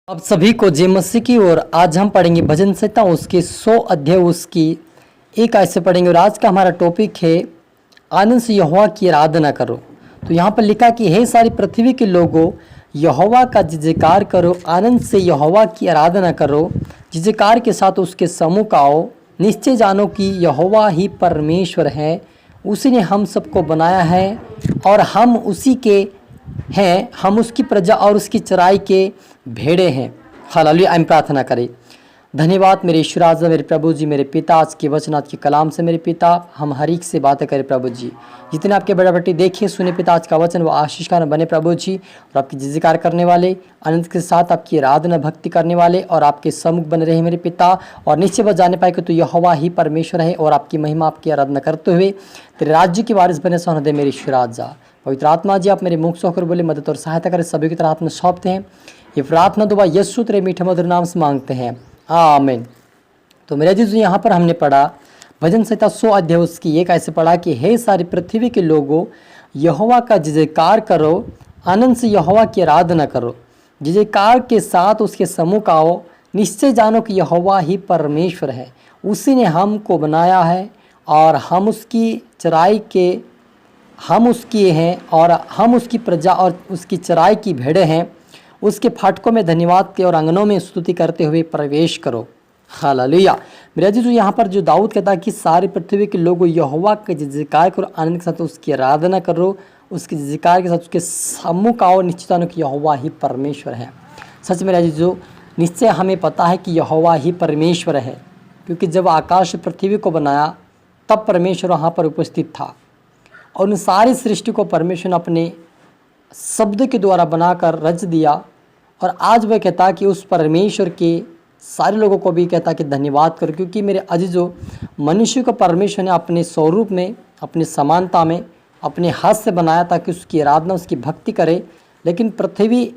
अब सभी को जय मसीह की। और आज हम पढ़ेंगे भजन संहिता उसके 100 अध्याय उसकी एक आयत से पढ़ेंगे। और आज का हमारा टॉपिक है आनंद से यहोवा की आराधना करो। तो यहाँ पर लिखा कि हे सारी पृथ्वी के लोगों, यहोवा का जयकार करो, आनंद से यहोवा की आराधना करो, जयकार के साथ उसके सम्मुख का आओ। निश्चय जानो कि यहोवा ही परमेश्वर है, उसी ने हम सबको बनाया है और हम उसी के हैं, हम उसकी प्रजा और उसकी चराई के भेड़े हैं। हालेलुया। आइए प्रार्थना करें। धन्यवाद मेरे ईश्वर आजा, मेरे प्रभु जी, मेरे पिता, आज के वचन, आज के कलाम से मेरे पिता हम हर एक से बातें करें प्रभु जी। जितने आपके बड़ा बेटी देखे सुने पिता, आज का वचन वो आशीष का बने प्रभु जी। और आपकी जयकार करने वाले, आनंद के साथ आपकी आराधना भक्ति करने वाले और आपके सम्मुख बने रहे मेरे पिता। और निश्चय बस जाने पाए कि तू यहोवा ही परमेश्वर है और आपकी महिमा, आपकी आराधना करते हुए तेरे राज्य की वारिस बने सोने दे मेरे ईश्वर आजा। पवित्र आत्मा जी, आप मेरे मुख से होकर बोले, मदद और सहायता करें। सभी की तरह हाथ में सौंपते हैं। ये प्रार्थना दुआ यीशु तेरे मीठे मधुर नाम से मांगते हैं, आमीन। तो मेरे अजीज, यहाँ पर हमने पढ़ा भजन संहिता 100 अध्याय उसकी एक ऐसे पढ़ा कि हे सारी पृथ्वी के लोगों, यहोवा का जयकार करो, आनंद से यहोवा की आराधना करो, जयकार के साथ उसके सम्मुख आओ। निश्चय जानो कि यहोवा ही परमेश्वर है, उसी ने हमको बनाया है और हम उसकी चराई के हम उसकी हैं और हम उसकी प्रजा और उसकी चराई की भेड़ें हैं। उसके फाटकों में धन्यवाद के और आंगनों में स्तुति करते हुए प्रवेश करो। हालेलुया। मेरा जी, जो यहाँ पर जो दाऊद कहता है कि सारी पृथ्वी के लोगों, यहोवा के जयकार करो, आनंद के साथ उसकी आराधना करो, उसके जयकार के साथ उसके सम्मुख आओ। निश्चित जानो कि यहोवा ही परमेश्वर है। सच मेरा जी, जो निश्चय हमें पता है कि यहोवा ही परमेश्वर है, क्योंकि जब आकाश पृथ्वी को बनाया तब परमेश्वर वहाँ पर उपस्थित था और उन सारी सृष्टि को परमेश्वर ने अपने शब्द के द्वारा बनाकर रच दिया। और आज वह कहता कि उस परमेश्वर के सारे लोगों को भी कहता कि धन्यवाद करो, क्योंकि मेरे अजीजों, मनुष्य को परमेश्वर ने अपने स्वरूप में, अपनी समानता में, अपने हाथ से बनाया ताकि उसकी आराधना, उसकी भक्ति करे। लेकिन पृथ्वी,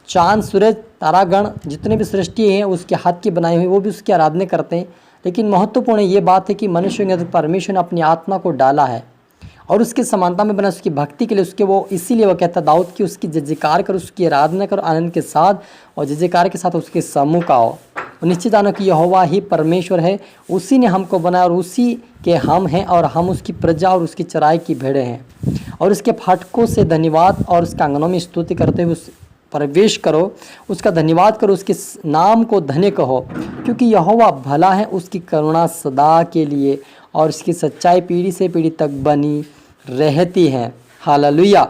चांद, सूरज, तारागण, जितने भी सृष्टि हैं उसके हाथ की बनाई हुई, वो भी उसकी आराधना करते हैं। लेकिन महत्वपूर्ण ये बात है कि मनुष्य के अंदर परमेश्वर ने अपनी आत्मा को डाला है और उसकी समानता में बना, उसकी भक्ति के लिए, उसके वो इसीलिए वो कहता दाऊद कि उसकी जयकार करो, उसकी आराधना करो आनंद के साथ और जयकार के साथ उसके सम्मुख आओ। और निश्चित जानो कि यहोवा ही परमेश्वर है, उसी ने हमको बनाया और उसी के हम हैं और हम उसकी प्रजा और उसकी चराई की भेड़ें हैं। और उसके फाटकों से धन्यवाद और उसके आंगनों में स्तुति करते हुए प्रवेश करो, उसका धन्यवाद करो, उसके नाम को धन्य कहो, क्योंकि यहोवा भला है, उसकी करुणा सदा के लिए और उसकी सच्चाई पीढ़ी से पीढ़ी तक बनी रहती है। हालेलुया।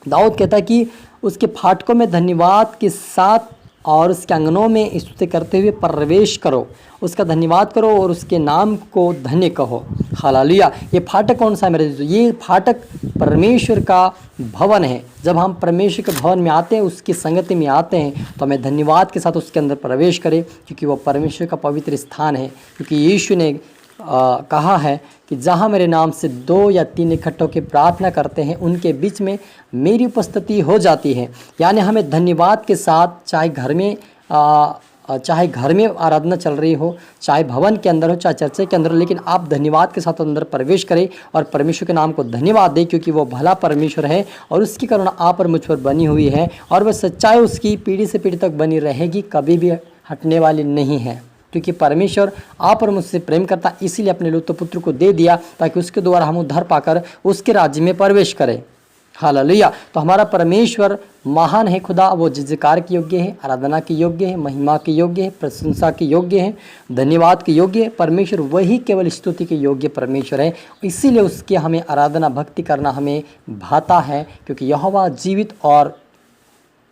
दाऊद कहता है कि उसके फाटकों में धन्यवाद के साथ और उसके आंगनों में स्तुति करते हुए प्रवेश करो, उसका धन्यवाद करो और उसके नाम को धन्य कहो। हालेलुया। ये फाटक कौन सा है मेरे दोस्तों? ये फाटक परमेश्वर का भवन है। जब हम परमेश्वर के भवन में आते हैं, उसकी संगति में आते हैं, तो हमें धन्यवाद के साथ उसके अंदर प्रवेश करें, क्योंकि वो परमेश्वर का पवित्र स्थान है। क्योंकि यीशु ने कहा है कि जहाँ मेरे नाम से 2 या 3 इकट्ठों की प्रार्थना करते हैं, उनके बीच में मेरी उपस्थिति हो जाती है। यानी हमें धन्यवाद के साथ, चाहे घर में आराधना चल रही हो, चाहे भवन के अंदर हो, चाहे चर्चे के अंदर हो, लेकिन आप धन्यवाद के साथ अंदर प्रवेश करें और परमेश्वर के नाम को धन्यवाद दें, क्योंकि वो भला परमेश्वर है और उसकी करुणा आप और मुझ पर बनी हुई है और वह सच्चाई उसकी पीढ़ी से पीढ़ी तक बनी रहेगी, कभी भी हटने वाली नहीं है। क्योंकि परमेश्वर आप और मुझसे प्रेम करता, इसीलिए अपने लौते पुत्र को दे दिया ताकि उसके द्वारा हम उद्धार पाकर उसके राज्य में प्रवेश करें। हालेलुया। तो हमारा परमेश्वर महान है खुदा, वो जयकार के योग्य है, आराधना के योग्य है, महिमा के योग्य है, प्रशंसा के योग्य है, धन्यवाद के योग्य है। परमेश्वर वही केवल स्तुति के योग्य परमेश्वर है, इसीलिए उसकी हमें आराधना भक्ति करना हमें भाता है, क्योंकि यहोवा जीवित और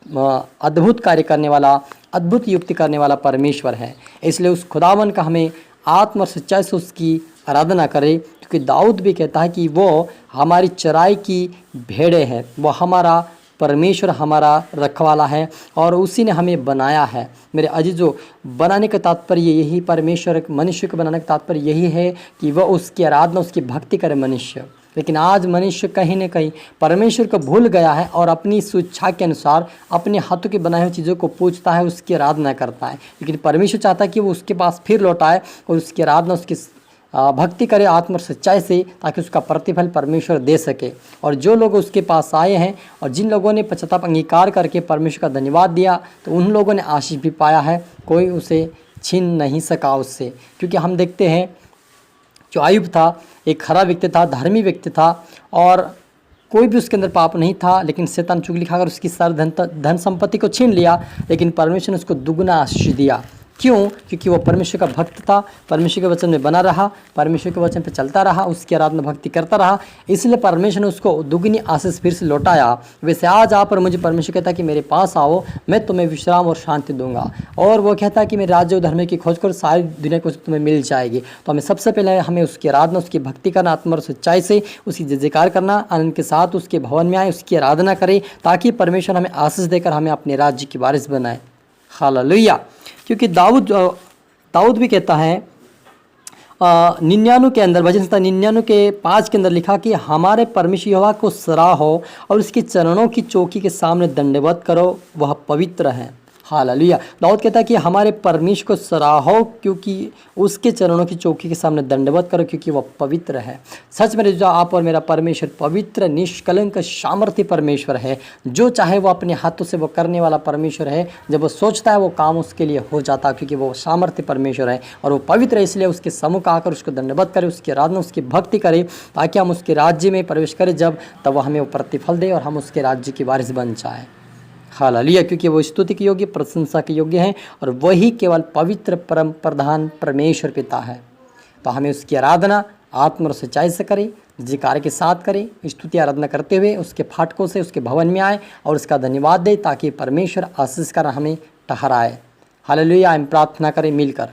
अद्भुत कार्य करने वाला, अद्भुत युक्ति करने वाला परमेश्वर है। इसलिए उस खुदावन का हमें आत्म और सच्चाई से उसकी आराधना करें, क्योंकि दाऊद भी कहता है कि वो हमारी चराई की भेड़ें हैं, वो हमारा परमेश्वर, हमारा रखवाला है और उसी ने हमें बनाया है। मेरे अजीजों, बनाने का तात्पर्य यही, परमेश्वर मनुष्य को बनाने का तात्पर्य यही है कि वह उसकी आराधना, उसकी भक्ति करे मनुष्य। लेकिन आज मनुष्य कहीं न कहीं परमेश्वर को भूल गया है और अपनी स्वेच्छा के अनुसार अपने हाथों की बनाई हुई चीज़ों को पूजता है, उसकी आराधना करता है। लेकिन परमेश्वर चाहता है कि वो उसके पास फिर लौट आए और उसकी आराधना, उसकी भक्ति करे आत्म और सच्चाई से, ताकि उसका प्रतिफल परमेश्वर दे सके। और जो लोग उसके पास आए हैं और जिन लोगों ने पश्चाताप अंगीकार करके परमेश्वर का धन्यवाद दिया, तो उन लोगों ने आशीष भी पाया है, कोई उसे छीन नहीं सका उससे। क्योंकि हम देखते हैं जो अय्यूब था, एक खरा व्यक्ति था, धार्मिक व्यक्ति था, और कोई भी उसके अंदर पाप नहीं था, लेकिन शैतान चुगली खाकर उसकी सारी धन संपत्ति को छीन लिया, लेकिन परमेश्वर ने उसको दुगना आशीष दिया। क्यों? क्योंकि वो परमेश्वर का भक्त था, परमेश्वर के वचन में बना रहा, परमेश्वर के वचन पे चलता रहा, उसकी आराधना भक्ति करता रहा, इसलिए परमेश्वर ने उसको दुगनी आशीष फिर से लौटाया। वैसे आज आप और मुझे परमेश्वर कहता है कि मेरे पास आओ, मैं तुम्हें विश्राम और शांति दूंगा। और वो कहता है कि मेरे राज्य और धर्म की खोज करो, सारी दुनिया को तुम्हें मिल जाएगी। तो हमें सबसे पहले हमें उसकी आराधना, उसकी भक्ति करना, आत्मा और सच्चाई से उसकी जयकार करना, आनंद के साथ उसके भवन में आए, उसकी आराधना करें, ताकि परमेश्वर हमें आशीष देकर हमें अपने राज्य की वारिस बनाए। हालेलुया। क्योंकि दाऊद भी कहता है 99 के अंदर, भजन संहिता 99 के 5 के अंदर लिखा कि हमारे परमेश्वर यहोवा को सराहो और उसके चरणों की चौकी के सामने दंडवत करो, वह पवित्र है। हालेलुया। दाऊद कहता है कि हमारे परमेश्वर को सराहो, क्योंकि उसके चरणों की चौकी के सामने दंडवत करो, क्योंकि वह पवित्र है। सच में जो आप और मेरा परमेश्वर पवित्र, निष्कलंक, सामर्थ्य परमेश्वर है। जो चाहे वो अपने हाथों से वो करने वाला परमेश्वर है। जब वो सोचता है वो काम उसके लिए हो जाता है, क्योंकि वो सामर्थ्य परमेश्वर है और वो पवित्र है। इसलिए उसके सम्मुख आकर उसको दंडवत करें, उसकी आराधना, उसकी भक्ति करें, ताकि हम उसके राज्य में प्रवेश करें, जब तब वो हमें वो प्रतिफल दे और हम उसके राज्य की वारिस बन जाए। हालेलुया। क्योंकि वो स्तुति के योग्य, प्रशंसा के योग्य हैं, और वही केवल पवित्र परम प्रधान परमेश्वर पिता है। तो हमें उसकी आराधना आत्म और सच्चाई से करें, जयकार के साथ करें, स्तुति आराधना करते हुए उसके फाटकों से उसके भवन में आए और उसका धन्यवाद दें, ताकि परमेश्वर आशीष कर हमें ठहराए। हालेलुया। हम प्रार्थना करें मिलकर।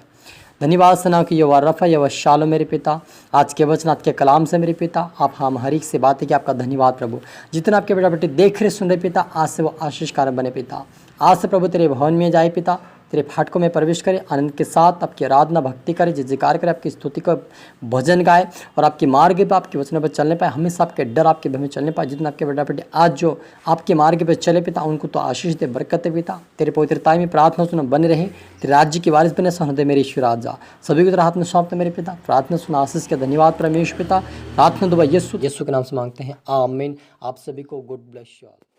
धन्यवाद सनाओ कि यहोवा रफ़ा, यहोवा शालो मेरे पिता, आज के वचन, आज के कलाम से मेरे पिता, आप हम हर एक से बातें कि आपका धन्यवाद प्रभु। जितना आपके बेटा बेटे देख रहे सुन रहे पिता, आज से वो आशीष कारण बने पिता। आज से प्रभु तेरे भवन में जाए पिता, तेरे फाटकों में प्रवेश करे, आनंद के साथ आपकी आराधना भक्ति करे, जयकार करे, आपकी स्तुति का भजन गाए, और आपके मार्ग पर, आपके वचनों पर चलने पाए, हमेशा आपके डर, आपके भय में चलने पाए। जितना आपके बेटा बेटे आज जो आपके मार्ग पर चले पिता, उनको तो आशीष दे, बरकत दे पिता। तेरे पवित्रता में प्रार्थना सुना बने रहे, तेरे राज्य की वारिस बने, सहन दे मेरे ईश्वर राजा। सभी को तेरे हाथ में सौंपते मेरे पिता। प्रार्थना सुना आशीष के धन्यवाद परमेश्वर पिता। प्रार्थना दुआ यीशु के नाम से मांगते हैं, आमीन। आप सभी को गुड ब्लेस यू ऑल।